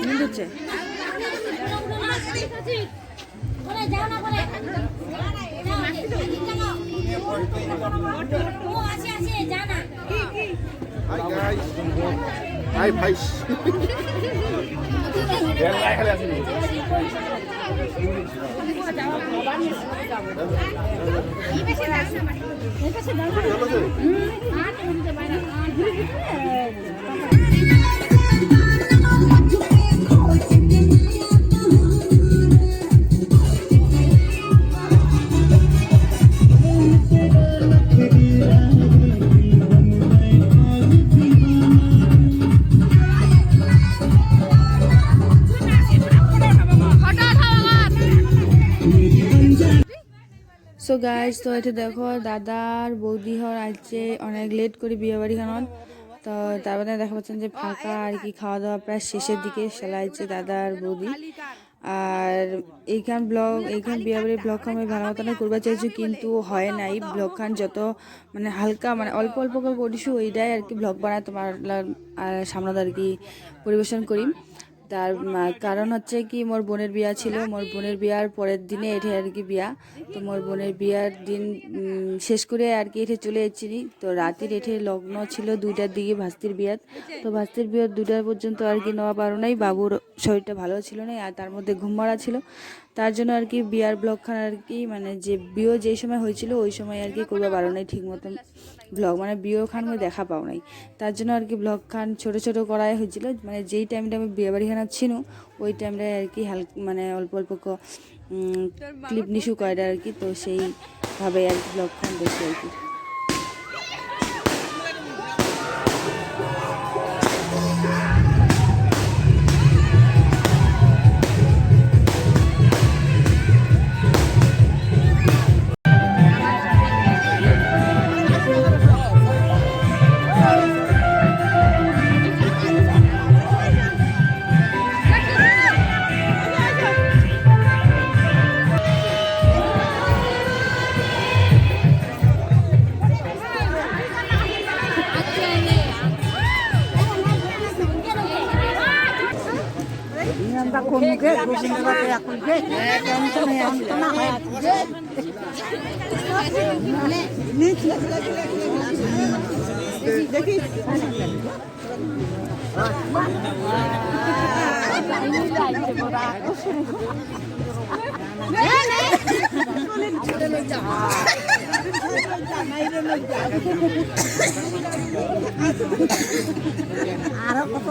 নীল হচ্ছে Hi guys. So guys তো এটা দেখো দাদার বৌদি হর আসছে অনেক লেট করে বিয়ে বাড়িখানত তো তারপরে দেখা পাচ্ছেন যে ফাঁকা আর কি খাওয়া দাওয়া প্রায় শেষের দিকে চালাইছে দাদার বৌদি আর এইখান বিয়ে বাড়ির ব্লগ খান আমি ভালো মতন করবার চাইছি কিন্তু হয় নাই ব্লগ খান যত মানে হালকা মানে অল্প অল্প করে করিস ওইটাই আর কি ব্লগ বানায় তোমার সামনে আর কি পরিবেশন করি তার কারণ হচ্ছে কি মোর বোনের বিয়া ছিল মোর বোনের বিয়ার পরের দিনে এঠে আর কি বিয়া তো মোর বোনের বিয়ার দিন শেষ করে আর কি এঠে চলে এসেছি তো রাতের এঠে লগ্ন ছিল 2টার দিকে ভাস্তির বিয়াত তো ভাস্তির বিয়ার 2টা পর্যন্ত আর কি নেওয়া পারো নাই বাবুর শরীরটা ভালো ছিল না আর তার মধ্যে ঘুম মারা ছিল তার জন্য আর কি বিয়ার ব্লগখান আর কি মানে যে বিয়ে যেই সময় হয়েছিল ওই সময় আর কি করবা পারো নাই ঠিক মতন ব্লগ মানে বিয়ে খান আমি দেখা পাও নাই তার জন্য আর কি ব্লগ খান ছোটো ছোটো করাই হয়েছিল মানে যেই টাইমটা আমি বিয়ে বাড়িখানা ছিল ওই টাইমটায় আর কি মানে অল্প অল্প ক্লিপ নিশু করে আর কি তো সেইভাবে আর কি ব্লগ খান বেশি আর কি আরো কত